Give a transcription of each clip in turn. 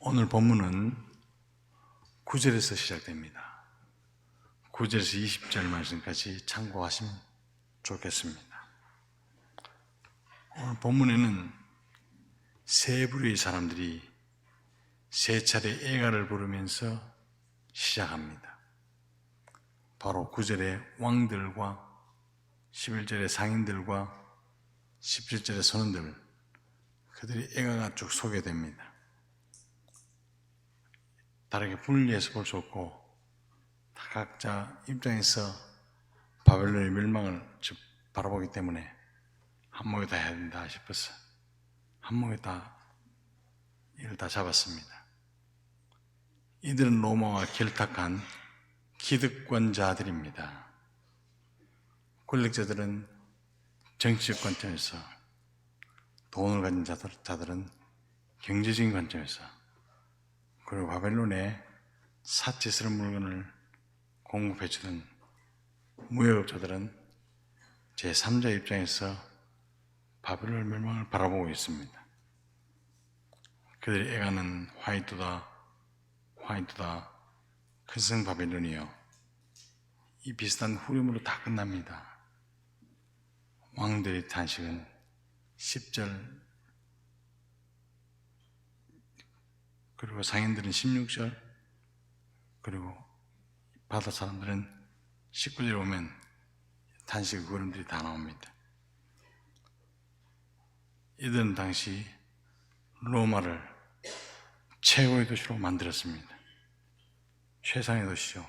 오늘 본문은 9절에서 시작됩니다. 9절에서 20절 말씀까지 참고하시면 좋겠습니다. 오늘 본문에는 세 부류의 사람들이 세 차례 애가를 부르면서 시작합니다. 바로 9절에 왕들과 11절에 상인들과 17절에 선원들, 그들이 애가가 쭉 소개됩니다. 다르게 분리해서 볼 수 없고 각자 입장에서 바벨론의 멸망을 바라보기 때문에 한목에 다 해야 된다 싶어서 한목에 다 이를 다 잡았습니다. 이들은 로마와 결탁한 기득권자들입니다. 권력자들은 정치적 관점에서, 돈을 가진 자들은 경제적인 관점에서, 그리고 바벨론에 사치스러운 물건을 공급해주던 무역업자들은 제3자 입장에서 바벨론 멸망을 바라보고 있습니다. 그들의 애가는 화이트다 큰성 바벨론이요, 이 비슷한 후렴으로 다 끝납니다. 왕들의 탄식은 10절, 그리고 상인들은 16절, 그리고 바다 사람들은 19절에 오면 탄식의 구름들이 다 나옵니다. 이들은 당시 로마를 최고의 도시로 만들었습니다. 최상의 도시죠.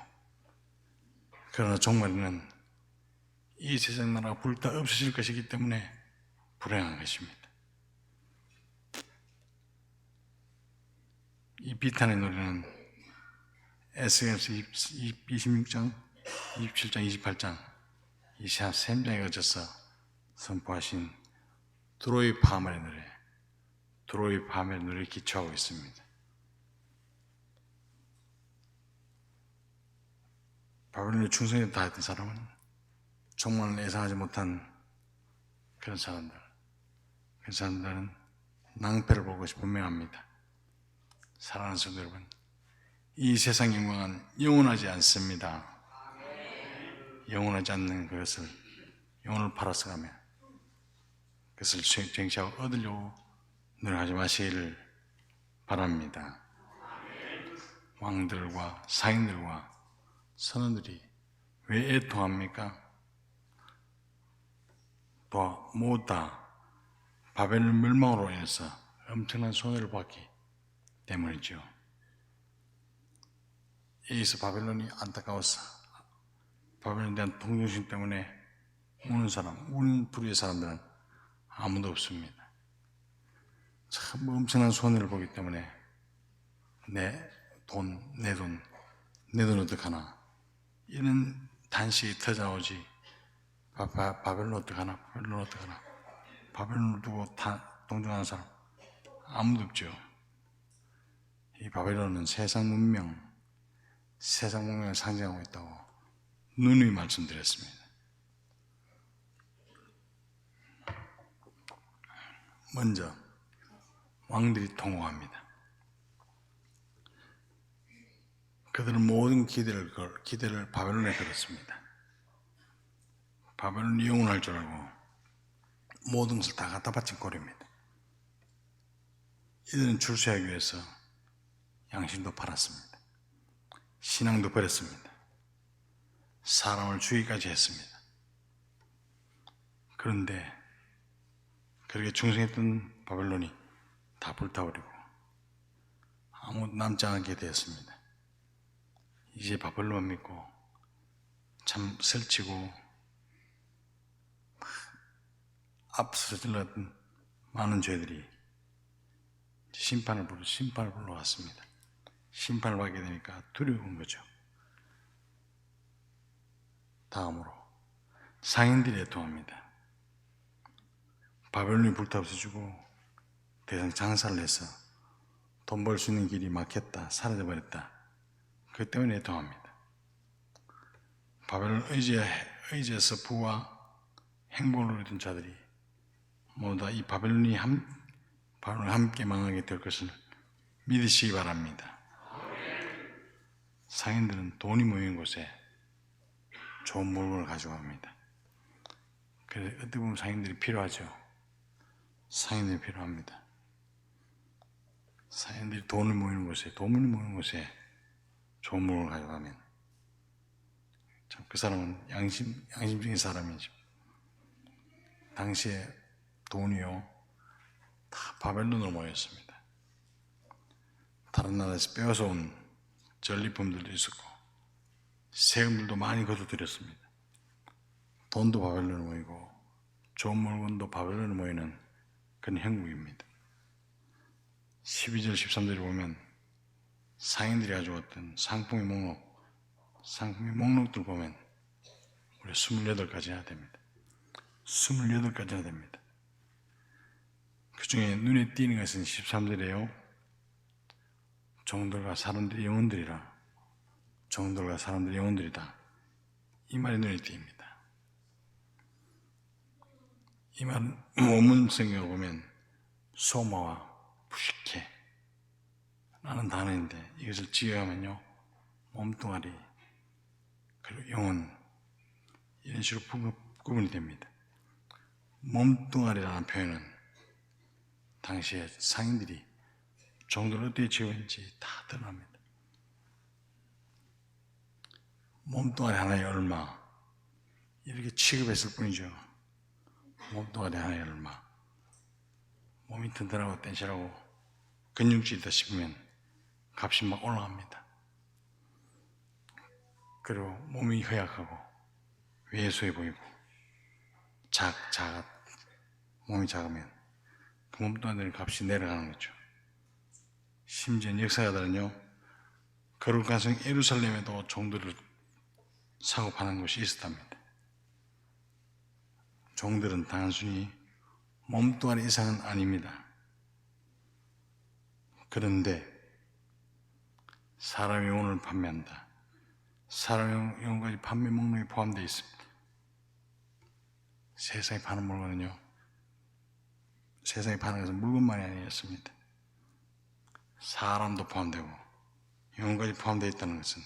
그러나 종말에는 이 세상 나라가 불타 없어질 것이기 때문에 불행한 것입니다. 이 비탄의 노래는 에스겔서 26장, 27장, 28장 이 3장에 거쳐서 선포하신 드로이 파멜의 노래, 드로이 파멜의 노래에 기초하고 있습니다. 바벨론의 충성에 다했던 사람은 정말 예상하지 못한 그런 사람들, 그 사람들은 낭패를 보고 것이 분명합니다. 사랑하는 성도 여러분, 이 세상 영광은 영원하지 않습니다. 영원하지 않는 그것을 영혼을 팔아서 가며 그것을 쟁취하고 얻으려고 노력하지 마시기를 바랍니다. 왕들과 상인들과 선원들이 왜 애통합니까? 또 모두 다 바벨론 멸망으로 인해서 엄청난 손해를 받기 때문이죠. 여기서 바벨론이 안타까워서 바벨론에 대한 동정심 때문에 우는 사람, 우는 부류의 사람들은 아무도 없습니다. 참 엄청난 손해를 보기 때문에 내 돈 어떡하나 이런 단식이 터져나오지. 바벨론 어떡하나, 바벨론을 두고 동정하는 사람 아무도 없죠. 이 바벨론은 세상 문명을 상징하고 있다고 누누이 말씀드렸습니다. 먼저 왕들이 통곡합니다. 그들은 모든 기대를 바벨론에 걸었습니다. 바벨론이 영원할 줄 알고 모든 것을 다 갖다 바친 꼴입니다. 이들은 출세하기 위해서 양심도 팔았습니다. 신앙도 버렸습니다. 사람을 죽이기까지 했습니다. 그런데 그렇게 충성했던 바벨론이 다 불타버리고 아무도 남지 않게 되었습니다. 이제 바벨론 믿고 참 설치고 앞서서 질렀던 많은 죄들이 심판을 불러왔습니다. 심판을 받게 되니까 두려운 거죠. 다음으로 상인들이 애통합니다. 바벨론이 불타없어지고 더 이상 장사를 해서 돈 벌 수 있는 길이 막혔다, 사라져버렸다. 그 때문에 애통합니다. 바벨론 의지해서 부와 행복을 누리던 자들이 모두 다 이 바벨론이 함께 망하게 될 것을 믿으시기 바랍니다. 상인들은 돈이 모인 곳에 좋은 물건을 가져갑니다. 그래서 어떻게 보면 상인들이 필요하죠. 상인들이 필요합니다. 상인들이 돈이 모이는 곳에 좋은 물건을 가져가면 참 그 사람은 양심적인 사람이죠. 당시에 돈이요 다 바벨론으로 모였습니다. 다른 나라에서 빼앗아 온 전리품들도 있었고 세금들도 많이 거둬들였습니다. 돈도 바벨론으로 모이고 좋은 물건도 바벨론으로 모이는 그런 형국입니다. 12절 13절에 보면 상인들이 가져왔던 상품의 목록들 보면 우리 28가지나 됩니다. 28가지나 됩니다. 그 중에 눈에 띄는 것은 13절이에요. 종들과 사람들의 영혼들이라. 종들과 사람들의 영혼들이다. 이 말이 눈에 띕니다. 이 말은 원문성경을 보면 소마와 부식해 라는 단어인데 이것을 지어가면요 몸뚱아리 그리고 영혼 이런 식으로 구분이 됩니다. 몸뚱아리라는 표현은 당시에 상인들이 종들을 어떻게 지었는지 다 드러납니다. 몸뚱아리 하나에 얼마 이렇게 취급했을 뿐이죠. 몸뚱아리 하나에 얼마 몸이 튼튼하고 땐실하고 근육질이다 싶으면 값이 막 올라갑니다. 그리고 몸이 허약하고 왜소해 보이고 몸이 작으면 그 몸뚱아리의 값이 내려가는 거죠. 심지어 역사가들은요 거룩 가성 예루살렘에도 종들을 사고 파는 곳이 있었답니다. 종들은 단순히 몸뚱아리 이상은 아닙니다. 그런데 사람의 영혼을 판매한다. 사람의 영혼까지 판매 목록에 포함되어 있습니다. 세상에 파는 물건은요 세상에 파는 것은 물건만이 아니었습니다. 사람도 포함되고 영혼까지 포함되어 있다는 것은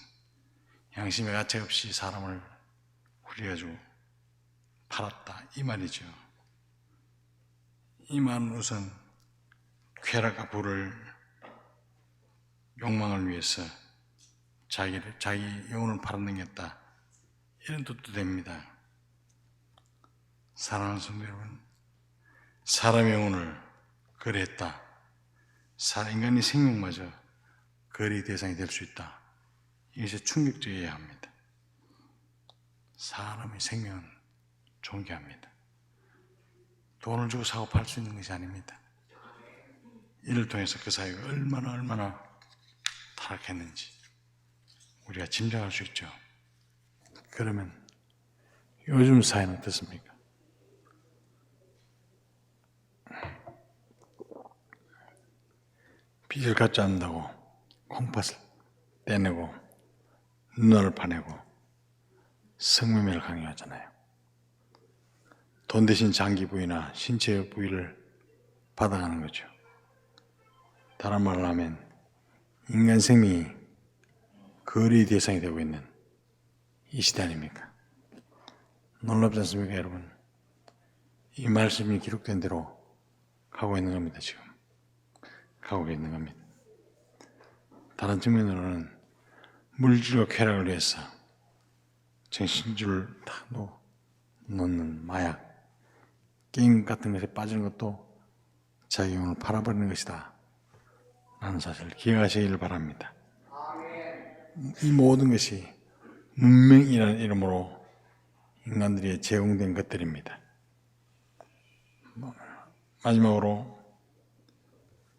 양심의 가책 없이 사람을 후려가지고 팔았다 이 말이죠. 이 말은 우선 쾌락과 부를 욕망을 위해서 자기 영혼을 팔아넘겼다 이런 뜻도 됩니다. 사랑하는 성도 여러분, 사람의 영혼을 거래했다. 인간의 생명마저 거래 대상이 될 수 있다. 이것이 충격적이어야 합니다. 사람의 생명은 존귀합니다. 돈을 주고 사고 팔 수 있는 것이 아닙니다. 이를 통해서 그 사회가 얼마나 타락했는지 우리가 짐작할 수 있죠. 그러면 요즘 사회는 어떻습니까? 빚을 갚지 않는다고 콩팥을 떼내고 눈알을 파내고 성매매를 강요하잖아요. 돈 대신 장기 부위나 신체 부위를 받아가는 거죠. 다른 말을 하면 인간 생명이 거래의 대상이 되고 있는 이 시대 아닙니까? 놀랍지 않습니까, 여러분? 이 말씀이 기록된 대로 가고 있는 겁니다, 지금. 가고 있는 겁니다. 다른 측면으로는 물질과 쾌락을 위해서 정신줄을 다 놓는 마약, 게임 같은 것에 빠지는 것도 자기 영혼을 팔아버리는 것이다 라는 사실을 기억하시기를 바랍니다. 이 모든 것이 문명이라는 이름으로 인간들이 제공된 것들입니다. 마지막으로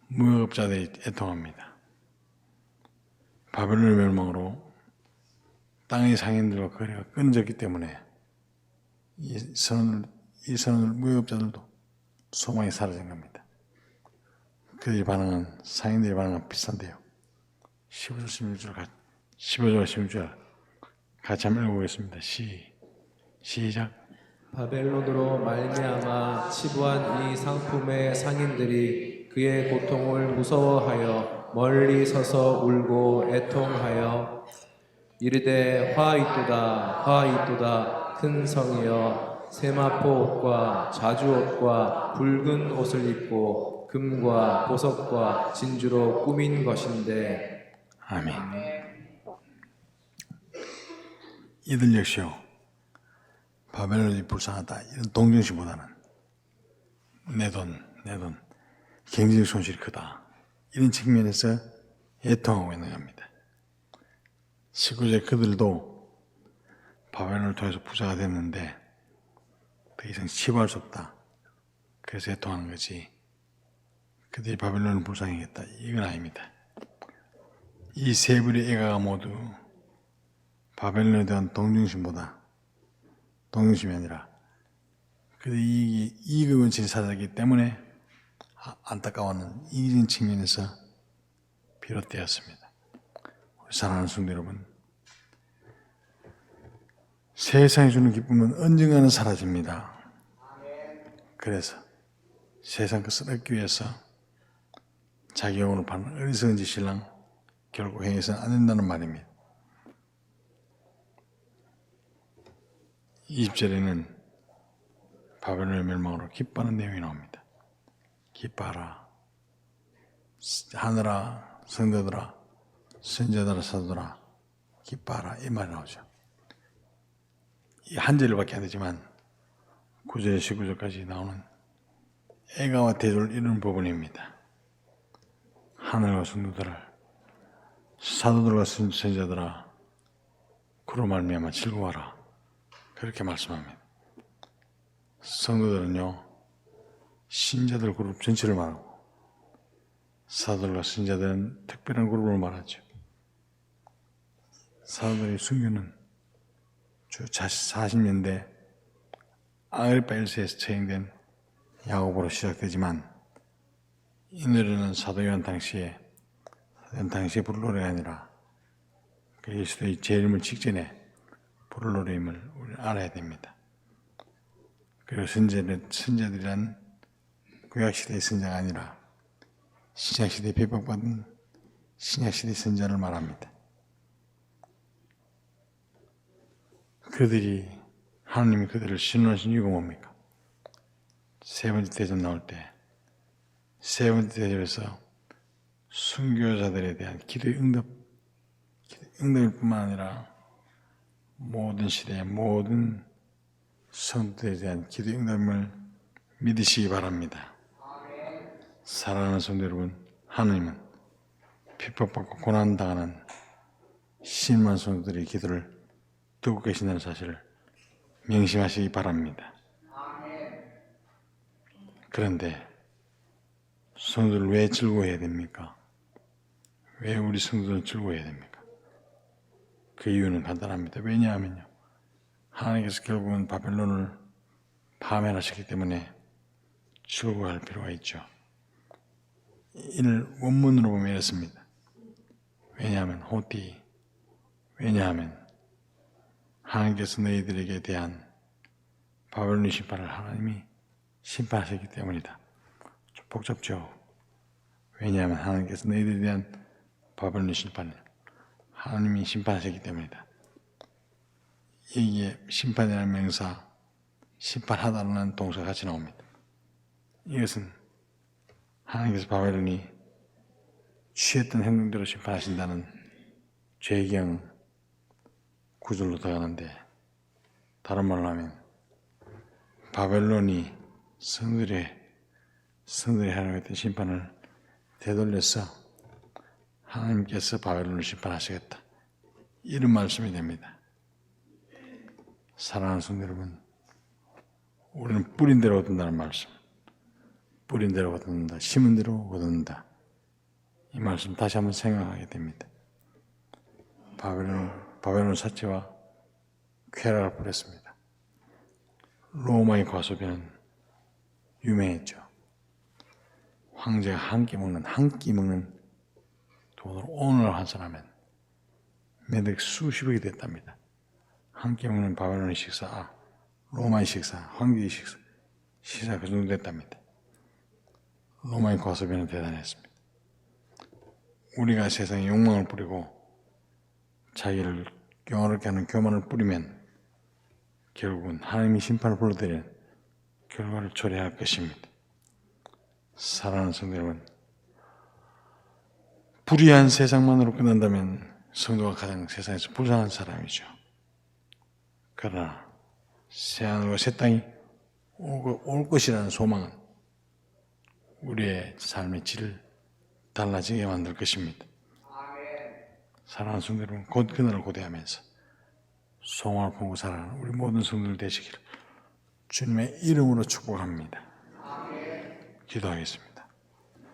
무역업자들이 애통합니다. 바벨론의 멸망으로 땅의 상인들과 거래가 끊어졌기 때문에 이 선언을 무역업자들도 소망이 사라진 겁니다. 그들이 반응은 상인들의 반응은 비슷한데요. 15절 16절 같이 한번 읽어보겠습니다. 시작. 바벨론으로 말미암아 치부한 이 상품의 상인들이 그의 고통을 무서워하여 멀리 서서 울고 애통하여 이르되 화 있도다 큰 성이여 세마포 옷과 자주 옷과 붉은 옷을 입고 금과 보석과 진주로 꾸민 것인데. 아멘. 이들 역시요 바벨론이 불쌍하다 이런 동정심보다는 내 돈 경제적 손실이 크다 이런 측면에서 애통하고 있는 겁니다. 19세 그들도 바벨론을 통해서 부자가 됐는데 더 이상 치부할 수 없다. 그래서 애통하는 거지 그들이 바벨론을 불쌍히 했다 이건 아닙니다. 이 세 불의 애가가 모두 바벨론에 대한 동정심이 아니라 그들이 이익의 원칙을 찾았기 때문에 안타까워하는 이런 측면에서 비롯되었습니다. 우리 사랑하는 성도 여러분, 세상이 주는 기쁨은 언젠가는 사라집니다. 그래서 세상 것을 얻기 위해서 자기 영혼을 파는 어리석은 짓이랑 결국 행해서는 안 된다는 말입니다. 20절에는 바벨론의 멸망으로 기뻐하는 내용이 나옵니다. 기뻐하라. 하늘아, 성도들아, 선지자들아, 사도들아, 기뻐하라. 이 말이 나오죠. 이 한 절밖에 안 되지만 9절에 19절까지 나오는 애가와 대조를 이루는 부분입니다. 하늘과 성도들아, 사도들과 선지자들아, 그로 말미암아 즐거워하라. 그렇게 말씀합니다. 성도들은요, 신자들 그룹 전체를 말하고 사도들과 선지자들은 특별한 그룹을 말하죠. 사도들의 순교는 주 40년대 아그리파 1세에서 처형된 야고보로 시작되지만 이 노래는 사도 요한 당시에 부를 노래가 아니라 그리스도의 재림을 직전에 부를 노래임을 우리는 알아야 됩니다. 그리고 선자들이란 구약시대의 선자가 아니라 신약시대에 핍박받은 신약시대의 선자를 말합니다. 하나님이 그들을 신원하신 이유가 뭡니까? 세 번째 대접 나올 때 세 번째 대접에서 순교자들에 대한 기도의 응답일 뿐만 아니라 모든 시대의 모든 성도들에 대한 기도의 응답을 믿으시기 바랍니다. 사랑하는 성도 여러분, 하나님은 핍박받고 고난당하는 신만 성도들의 기도를 듣고 계신다는 사실을 명심하시기 바랍니다. 그런데 성도들 왜 즐거워해야 됩니까? 왜 우리 성도들은 즐거워해야 됩니까? 그 이유는 간단합니다. 왜냐하면요, 하나님께서 결국은 바벨론을 파멸하셨기 때문에 즐거워할 필요가 있죠. 이를 원문으로 보면 이렇습니다. 왜냐하면 하나님께서 너희들에게 대한 바벨론의 심판을 하나님이 심판하셨기 때문이다. 좀 복잡죠. 왜냐하면 하나님께서 너희들에 대한 바벨론의 심판을 하나님이 심판하셨기 때문이다. 이게 심판이라는 명사, 심판하다는 동사가 같이 나옵니다. 이것은 하나님께서 바벨론이 취했던 행동대로 심판하신다는 죄경 구절로 들어가는데, 다른 말로 하면 바벨론이 성들의 하나님에 대한 심판을 되돌려서 하나님께서 바벨론을 심판하시겠다, 이런 말씀이 됩니다. 사랑하는 성도 여러분, 우리는 뿌린 대로 얻는다는 말씀, 뿌린 대로 얻는다, 심은 대로 얻는다, 이 말씀 다시 한번 생각하게 됩니다. 바벨론 사체와 쾌락을 부렸습니다. 로마의 과소비는 유명했죠. 황제가 한 끼 먹는 돈으로 오늘 환산하면 매달 수십억이 됐답니다. 한 끼 먹는 바벨론의 식사, 로마의 식사, 황제의 식사 그 정도 됐답니다. 로마의 과소비는 대단했습니다. 우리가 세상에 욕망을 뿌리고 자기를 영화롭게 하는 교만을 뿌리면 결국은 하나님이 심판을 불러들이는 결과를 초래할 것입니다. 사랑하는 성도 여러분, 불의한 세상만으로 끝난다면 성도가 가장 세상에서 불쌍한 사람이죠. 그러나 새하늘과 새 땅이 올 것이라는 소망은 우리의 삶의 질을 달라지게 만들 것입니다. 사랑하는 성도 여러분, 곧 그날을 고대하면서 소망을 품고 살아가는 우리 모든 성도들 되시기를 주님의 이름으로 축복합니다. 기도하겠습니다.